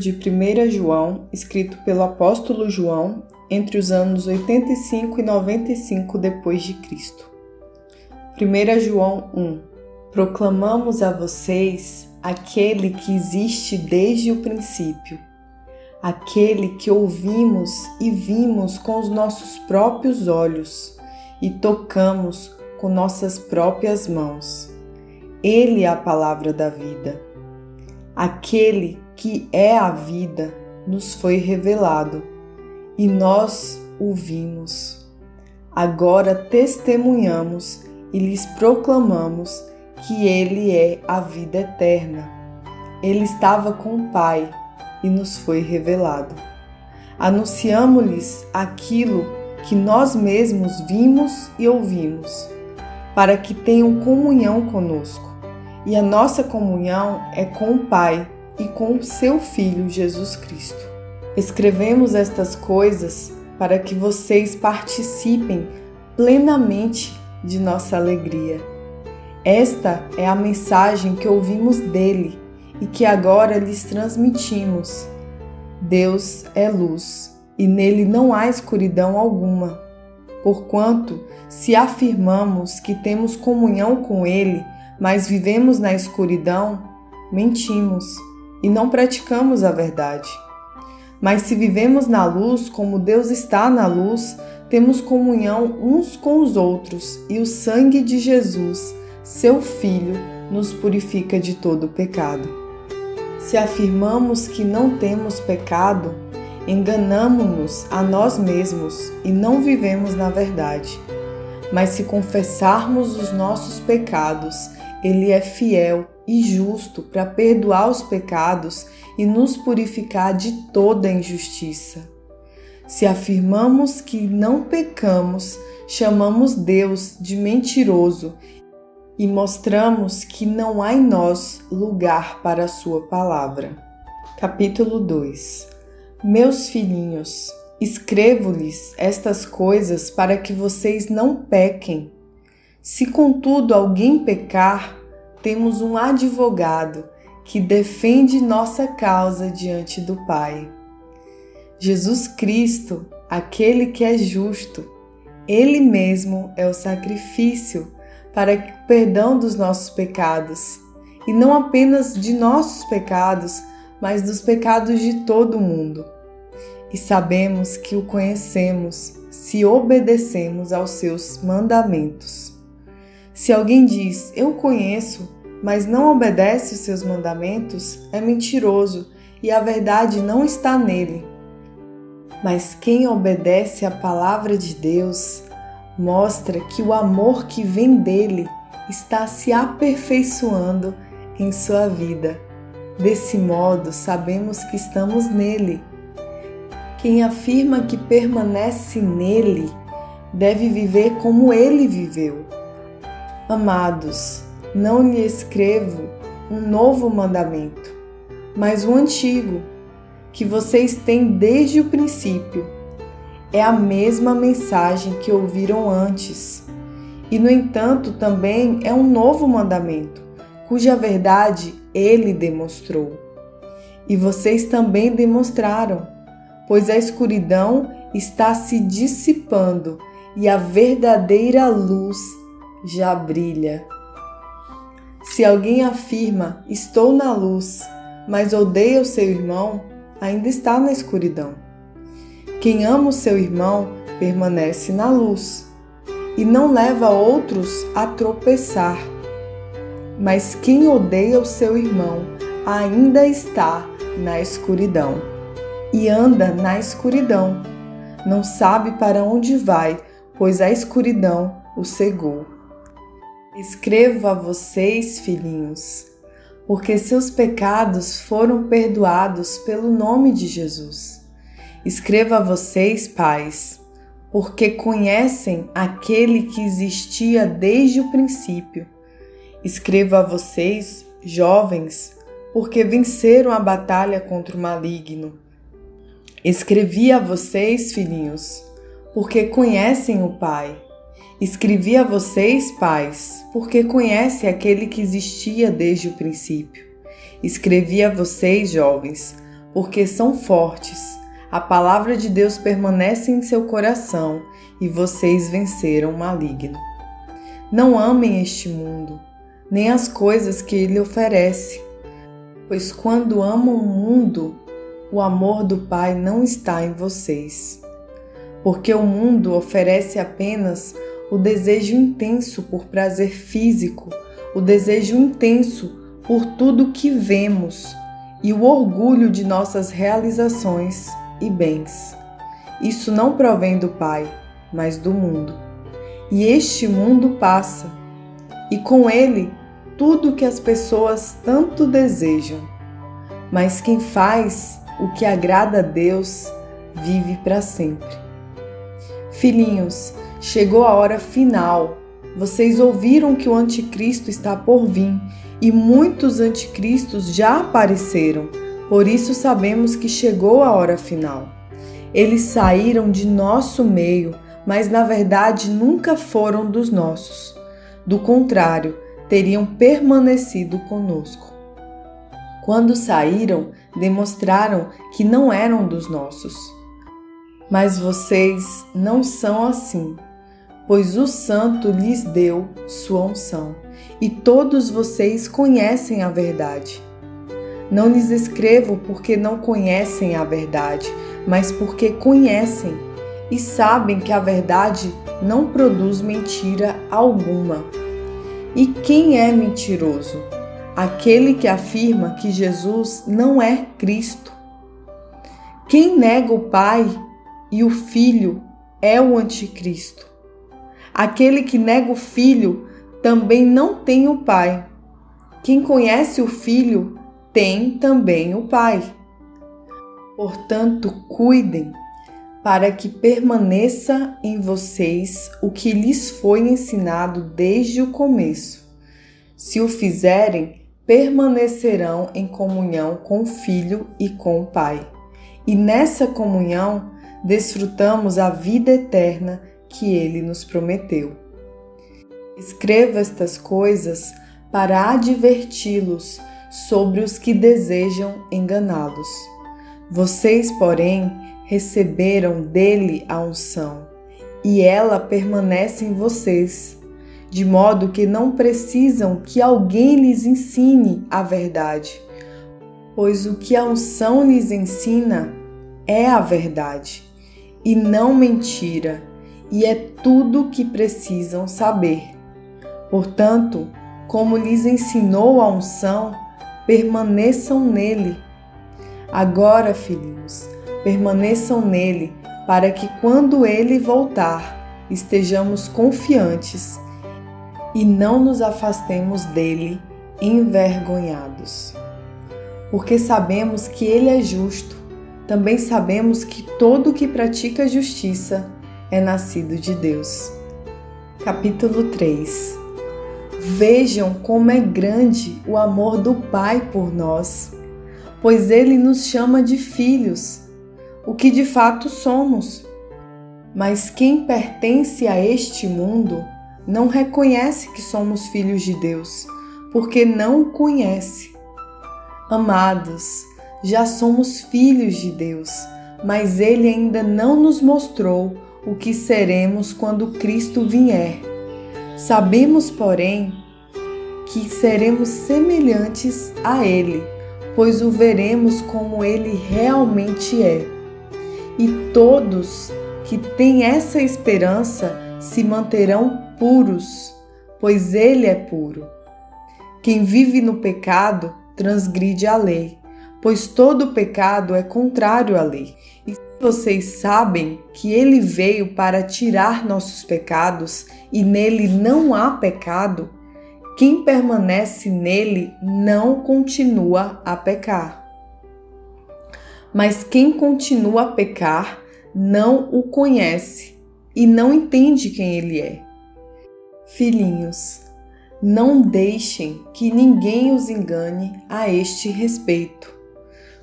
de 1 João, escrito pelo apóstolo João, entre os anos 85 e 95 depois de Cristo. 1 João 1. Proclamamos a vocês aquele que existe desde o princípio, aquele que ouvimos e vimos com os nossos próprios olhos e tocamos com nossas próprias mãos. Ele é a palavra da vida. Aquele que é a vida nos foi revelado e nós o vimos. Agora testemunhamos e lhes proclamamos que Ele é a vida eterna. Ele estava com o Pai e nos foi revelado. Anunciamo-lhes aquilo que nós mesmos vimos e ouvimos, para que tenham comunhão conosco. E a nossa comunhão é com o Pai e com o seu Filho Jesus Cristo. Escrevemos estas coisas para que vocês participem plenamente de nossa alegria. Esta é a mensagem que ouvimos dele e que agora lhes transmitimos. Deus é luz e nele não há escuridão alguma. Porquanto, se afirmamos que temos comunhão com ele, mas vivemos na escuridão, mentimos e não praticamos a verdade. Mas se vivemos na luz, como Deus está na luz, temos comunhão uns com os outros, e o sangue de Jesus, seu Filho, nos purifica de todo pecado. Se afirmamos que não temos pecado, enganamo-nos a nós mesmos e não vivemos na verdade. Mas se confessarmos os nossos pecados, Ele é fiel e justo para perdoar os pecados e nos purificar de toda injustiça. Se afirmamos que não pecamos, chamamos Deus de mentiroso e mostramos que não há em nós lugar para a sua palavra. Capítulo 2. Meus filhinhos, escrevo-lhes estas coisas para que vocês não pequem. Se contudo alguém pecar, temos um advogado que defende nossa causa diante do Pai. Jesus Cristo, aquele que é justo, Ele mesmo é o sacrifício para o perdão dos nossos pecados, e não apenas de nossos pecados, mas dos pecados de todo o mundo. E sabemos que o conhecemos se obedecemos aos seus mandamentos. Se alguém diz, eu conheço, mas não obedece os seus mandamentos, é mentiroso e a verdade não está nele. Mas quem obedece à palavra de Deus mostra que o amor que vem dele está se aperfeiçoando em sua vida. Desse modo, sabemos que estamos nele. Quem afirma que permanece nele deve viver como ele viveu. Amados, não lhe escrevo um novo mandamento, mas o antigo, que vocês têm desde o princípio. É a mesma mensagem que ouviram antes. E, no entanto, também é um novo mandamento, cuja verdade ele demonstrou. E vocês também demonstraram, pois a escuridão está se dissipando e a verdadeira luz já brilha. Se alguém afirma, estou na luz, mas odeia o seu irmão, ainda está na escuridão. Quem ama o seu irmão permanece na luz e não leva outros a tropeçar. Mas quem odeia o seu irmão ainda está na escuridão e anda na escuridão. Não sabe para onde vai, pois a escuridão o cegou. Escrevo a vocês, filhinhos, porque seus pecados foram perdoados pelo nome de Jesus. Escrevo a vocês, pais, porque conhecem aquele que existia desde o princípio. Escrevo a vocês, jovens, porque venceram a batalha contra o maligno. Escrevi a vocês, filhinhos, porque conhecem o Pai. Escrevi a vocês, pais, porque conhecem aquele que existia desde o princípio. Escrevi a vocês, jovens, porque são fortes. A palavra de Deus permanece em seu coração e vocês venceram o maligno. Não amem este mundo, nem as coisas que ele oferece, pois quando amam o mundo, o amor do Pai não está em vocês. Porque o mundo oferece apenas o desejo intenso por prazer físico, o desejo intenso por tudo que vemos e o orgulho de nossas realizações e bens. Isso não provém do Pai, mas do mundo. E este mundo passa, e com ele tudo que as pessoas tanto desejam. Mas quem faz o que agrada a Deus vive para sempre. Filhinhos, chegou a hora final. Vocês ouviram que o anticristo está por vir e muitos anticristos já apareceram. Por isso sabemos que chegou a hora final. Eles saíram de nosso meio, mas na verdade nunca foram dos nossos. Do contrário, teriam permanecido conosco. Quando saíram, demonstraram que não eram dos nossos. Mas vocês não são assim, pois o Santo lhes deu sua unção, e todos vocês conhecem a verdade. Não lhes escrevo porque não conhecem a verdade, mas porque conhecem e sabem que a verdade não produz mentira alguma. E quem é mentiroso? Aquele que afirma que Jesus não é Cristo. Quem nega o Pai e o Filho é o anticristo. Aquele que nega o Filho também não tem o Pai. Quem conhece o Filho tem também o Pai. Portanto, cuidem para que permaneça em vocês o que lhes foi ensinado desde o começo. Se o fizerem, permanecerão em comunhão com o Filho e com o Pai. E nessa comunhão desfrutamos a vida eterna que Ele nos prometeu. Escrevo estas coisas para adverti-los sobre os que desejam enganá-los. Vocês, porém, receberam dele a unção, e ela permanece em vocês, de modo que não precisam que alguém lhes ensine a verdade, pois o que a unção lhes ensina é a verdade, e não mentira, e é tudo o que precisam saber. Portanto, como lhes ensinou a unção, permaneçam nele. Agora, filhinhos, permaneçam nele, para que quando ele voltar, estejamos confiantes e não nos afastemos dele envergonhados. Porque sabemos que ele é justo, também sabemos que todo que pratica justiça é nascido de Deus. Capítulo 3. Vejam como é grande o amor do Pai por nós, pois Ele nos chama de filhos, o que de fato somos. Mas quem pertence a este mundo não reconhece que somos filhos de Deus, porque não o conhece. Amados, já somos filhos de Deus, mas Ele ainda não nos mostrou o que seremos quando Cristo vier. Sabemos, porém, que seremos semelhantes a Ele, pois o veremos como Ele realmente é. E todos que têm essa esperança se manterão puros, pois Ele é puro. Quem vive no pecado transgride a lei, pois todo pecado é contrário à lei. E vocês sabem que Ele veio para tirar nossos pecados e nele não há pecado, quem permanece nele não continua a pecar. Mas quem continua a pecar não o conhece e não entende quem ele é. Filhinhos, não deixem que ninguém os engane a este respeito.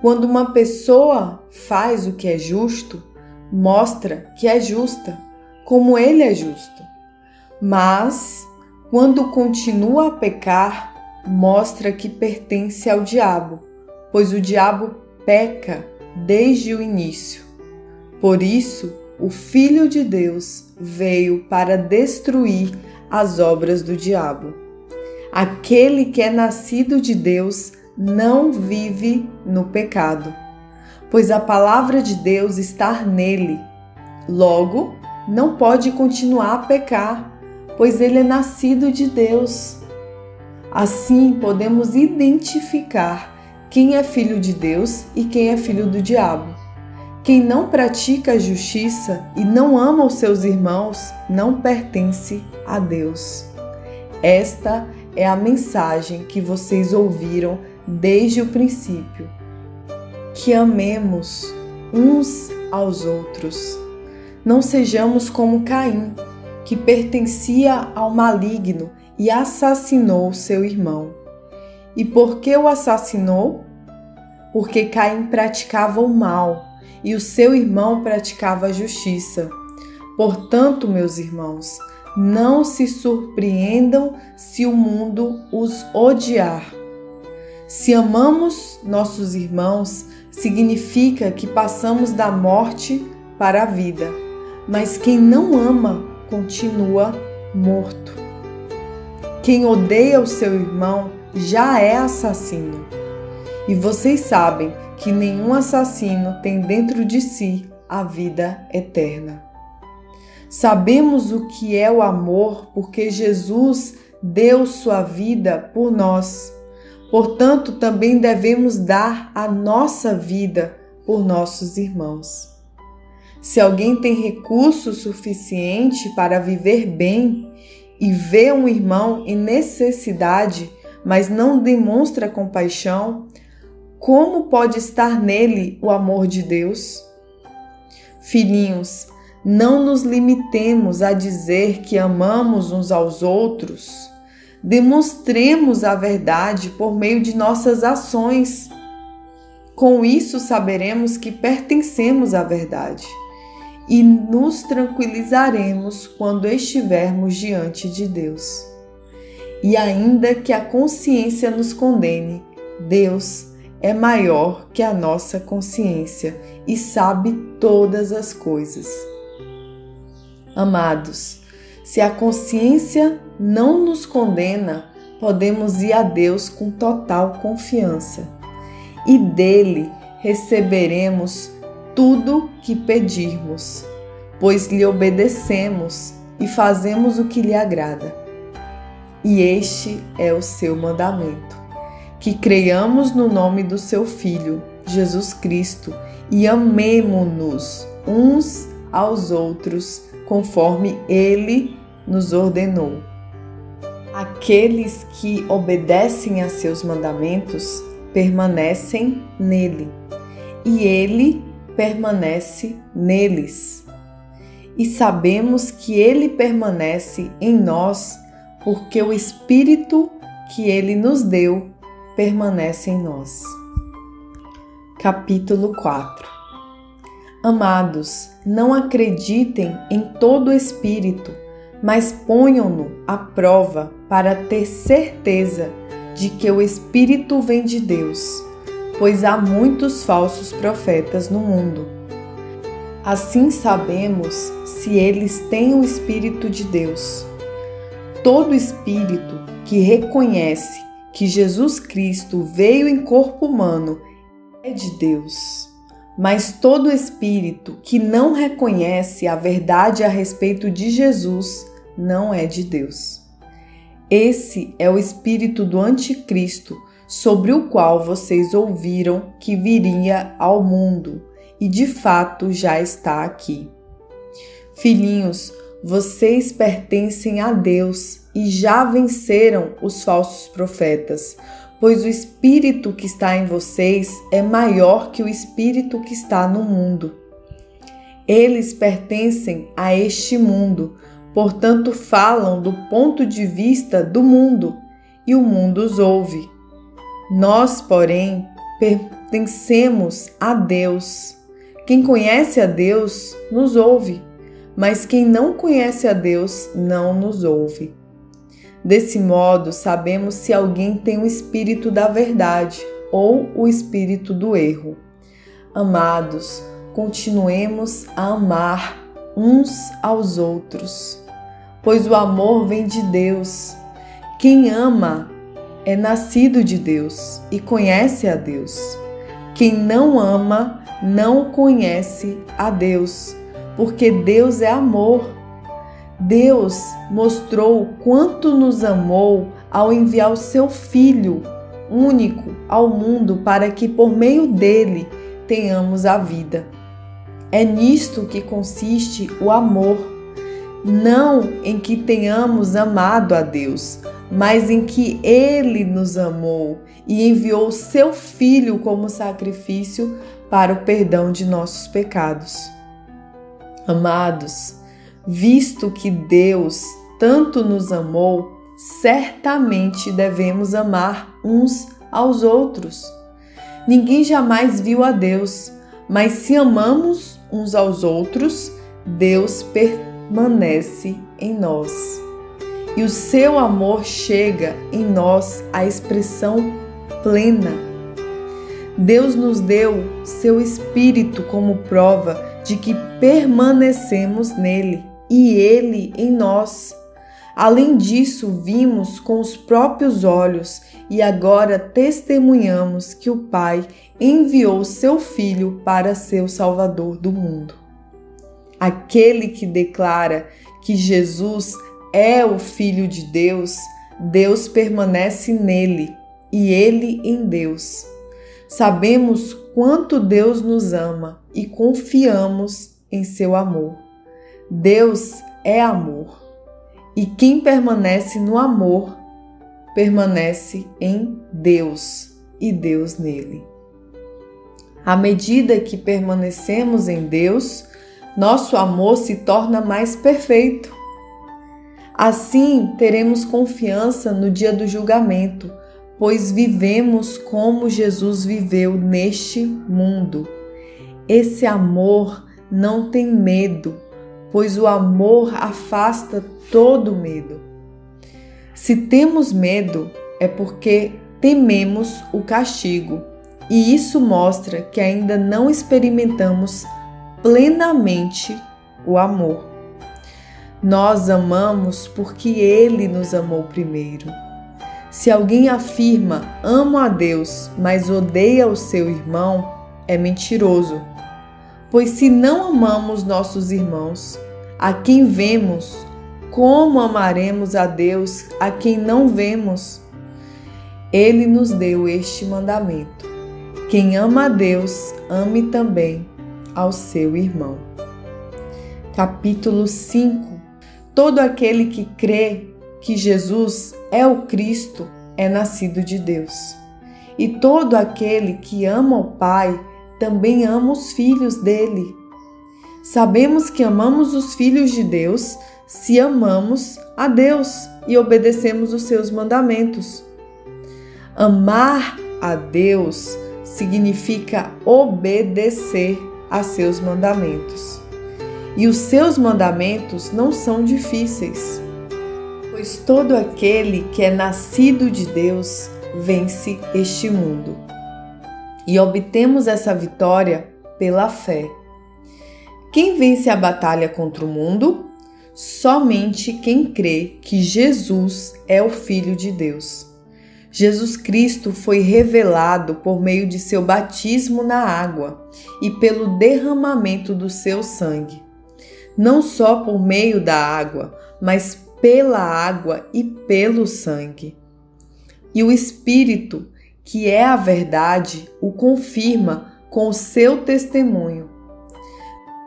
Quando uma pessoa faz o que é justo, mostra que é justa, como ele é justo. Mas, quando continua a pecar, mostra que pertence ao diabo, pois o diabo peca desde o início. Por isso, o Filho de Deus veio para destruir as obras do diabo. Aquele que é nascido de Deus não vive no pecado, pois a palavra de Deus está nele. Logo, não pode continuar a pecar, pois ele é nascido de Deus. Assim, podemos identificar quem é filho de Deus e quem é filho do diabo. Quem não pratica a justiça e não ama os seus irmãos não pertence a Deus. Esta é a mensagem que vocês ouviram desde o princípio. Que amemos uns aos outros. Não sejamos como Caim, que pertencia ao maligno e assassinou seu irmão. E por que o assassinou? Porque Caim praticava o mal e o seu irmão praticava a justiça. Portanto, meus irmãos, não se surpreendam se o mundo os odiar. Se amamos nossos irmãos, significa que passamos da morte para a vida, mas quem não ama continua morto. Quem odeia o seu irmão já é assassino. E vocês sabem que nenhum assassino tem dentro de si a vida eterna. Sabemos o que é o amor porque Jesus deu sua vida por nós. Portanto, também devemos dar a nossa vida por nossos irmãos. Se alguém tem recurso suficiente para viver bem e vê um irmão em necessidade, mas não demonstra compaixão, como pode estar nele o amor de Deus? Filhinhos, não nos limitemos a dizer que amamos uns aos outros. Demonstremos a verdade por meio de nossas ações. Com isso, saberemos que pertencemos à verdade e nos tranquilizaremos quando estivermos diante de Deus. E ainda que a consciência nos condene, Deus é maior que a nossa consciência e sabe todas as coisas. Amados, se a consciência não nos condena, podemos ir a Deus com total confiança e dele receberemos tudo que pedirmos, pois lhe obedecemos e fazemos o que lhe agrada. E este é o seu mandamento: que creiamos no nome do seu Filho, Jesus Cristo, e amemo-nos uns aos outros, conforme ele nos ordenou. Aqueles que obedecem a seus mandamentos permanecem nele, e ele permanece neles. E sabemos que ele permanece em nós, porque o Espírito que ele nos deu permanece em nós. Capítulo 4. Amados, não acreditem em todo espírito, mas ponham-no à prova para ter certeza de que o Espírito vem de Deus, pois há muitos falsos profetas no mundo. Assim sabemos se eles têm o Espírito de Deus. Todo espírito que reconhece que Jesus Cristo veio em corpo humano é de Deus. Mas todo espírito que não reconhece a verdade a respeito de Jesus não é de Deus. Esse é o espírito do anticristo, sobre o qual vocês ouviram que viria ao mundo, e de fato já está aqui. Filhinhos, vocês pertencem a Deus e já venceram os falsos profetas, pois o Espírito que está em vocês é maior que o Espírito que está no mundo. Eles pertencem a este mundo, portanto falam do ponto de vista do mundo, e o mundo os ouve. Nós, porém, pertencemos a Deus. Quem conhece a Deus nos ouve, mas quem não conhece a Deus não nos ouve. Desse modo, sabemos se alguém tem o espírito da verdade ou o espírito do erro. Amados, continuemos a amar uns aos outros, pois o amor vem de Deus. Quem ama é nascido de Deus e conhece a Deus. Quem não ama não conhece a Deus, porque Deus é amor. Deus mostrou quanto nos amou ao enviar o seu Filho único ao mundo para que por meio dele tenhamos a vida. É nisto que consiste o amor, não em que tenhamos amado a Deus, mas em que Ele nos amou e enviou o seu Filho como sacrifício para o perdão de nossos pecados. Amados, visto que Deus tanto nos amou, certamente devemos amar uns aos outros. Ninguém jamais viu a Deus, mas se amamos uns aos outros, Deus permanece em nós. E o seu amor chega em nós à expressão plena. Deus nos deu seu Espírito como prova de que permanecemos nele e ele em nós. Além disso, vimos com os próprios olhos e agora testemunhamos que o Pai enviou seu Filho para ser o Salvador do mundo. Aquele que declara que Jesus é o Filho de Deus, Deus permanece nele e ele em Deus. Sabemos quanto Deus nos ama e confiamos em seu amor. Deus é amor. E quem permanece no amor, permanece em Deus e Deus nele. À medida que permanecemos em Deus, nosso amor se torna mais perfeito. Assim, teremos confiança no dia do julgamento, pois vivemos como Jesus viveu neste mundo. Esse amor não tem medo, pois o amor afasta todo medo. Se temos medo, é porque tememos o castigo, e isso mostra que ainda não experimentamos plenamente o amor. Nós amamos porque Ele nos amou primeiro. Se alguém afirma amo a Deus, mas odeia o seu irmão, é mentiroso. Pois se não amamos nossos irmãos, a quem vemos, como amaremos a Deus a quem não vemos? Ele nos deu este mandamento: quem ama a Deus, ame também ao seu irmão. Capítulo 5. Todo aquele que crê que Jesus é o Cristo é nascido de Deus. E todo aquele que ama o Pai também ama os filhos dele. Sabemos que amamos os filhos de Deus se amamos a Deus e obedecemos os seus mandamentos. Amar a Deus significa obedecer a seus mandamentos. E os seus mandamentos não são difíceis, pois todo aquele que é nascido de Deus vence este mundo. E obtemos essa vitória pela fé. Quem vence a batalha contra o mundo? Somente quem crê que Jesus é o Filho de Deus. Jesus Cristo foi revelado por meio de seu batismo na água e pelo derramamento do seu sangue. Não só por meio da água, mas pela água e pelo sangue. E o Espírito, que é a verdade, o confirma com o seu testemunho.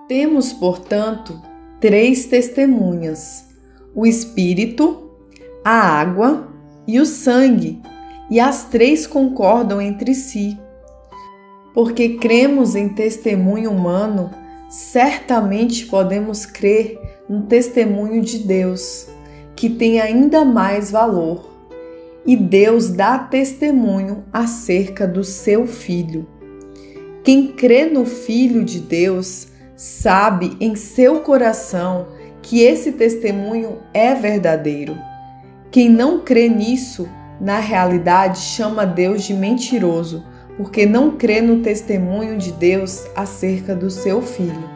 Temos, portanto, 3 testemunhas: o Espírito, a água e o sangue, e as 3 concordam entre si. Porque cremos em testemunho humano, certamente podemos crer no testemunho de Deus, que tem ainda mais valor. E Deus dá testemunho acerca do seu Filho. Quem crê no Filho de Deus sabe em seu coração que esse testemunho é verdadeiro. Quem não crê nisso, na realidade, chama Deus de mentiroso, porque não crê no testemunho de Deus acerca do seu Filho.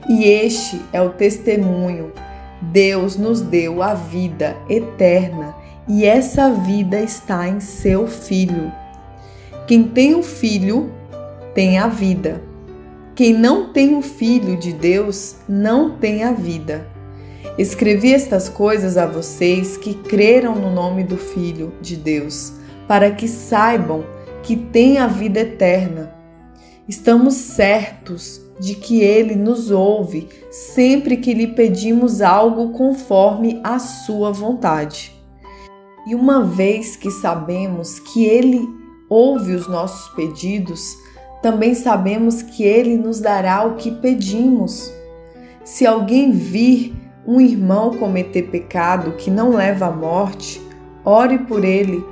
E este é o testemunho: Deus nos deu a vida eterna, e essa vida está em seu Filho. Quem tem o Filho tem a vida. Quem não tem o Filho de Deus não tem a vida. Escrevi estas coisas a vocês que creram no nome do Filho de Deus, para que saibam que têm a vida eterna. Estamos certos de que Ele nos ouve sempre que lhe pedimos algo conforme a sua vontade. E uma vez que sabemos que Ele ouve os nossos pedidos, também sabemos que Ele nos dará o que pedimos. Se alguém vir um irmão cometer pecado que não leva à morte, ore por ele,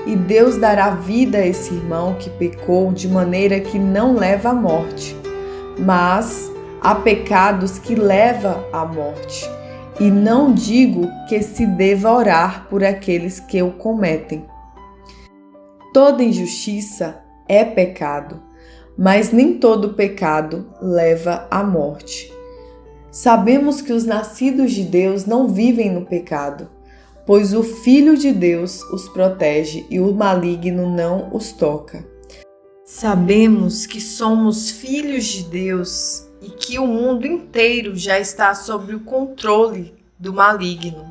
e Deus dará vida a esse irmão que pecou de maneira que não leva à morte. Mas há pecados que levam à morte, e não digo que se deva orar por aqueles que o cometem. Toda injustiça é pecado, mas nem todo pecado leva à morte. Sabemos que os nascidos de Deus não vivem no pecado, pois o Filho de Deus os protege e o maligno não os toca. Sabemos que somos filhos de Deus e que o mundo inteiro já está sob o controle do maligno.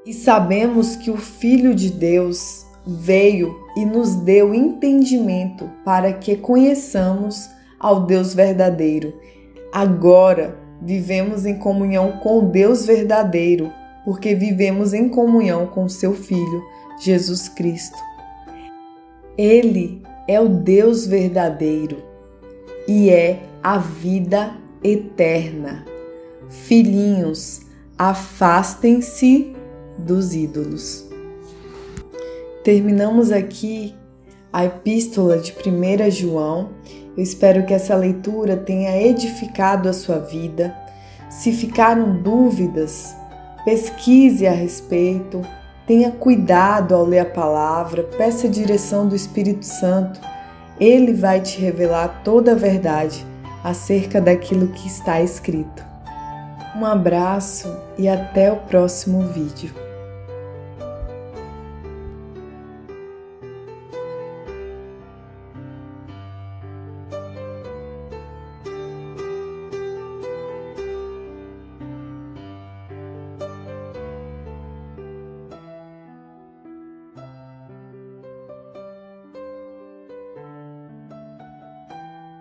E sabemos que o Filho de Deus veio e nos deu entendimento para que conheçamos ao Deus verdadeiro. Agora vivemos em comunhão com o Deus verdadeiro, porque vivemos em comunhão com seu Filho, Jesus Cristo. Ele é o Deus verdadeiro e é a vida eterna. Filhinhos, afastem-se dos ídolos. Terminamos aqui a epístola de 1 João. Eu espero que essa leitura tenha edificado a sua vida. Se ficaram dúvidas, pesquise a respeito, tenha cuidado ao ler a palavra, peça a direção do Espírito Santo. Ele vai te revelar toda a verdade acerca daquilo que está escrito. Um abraço e até o próximo vídeo.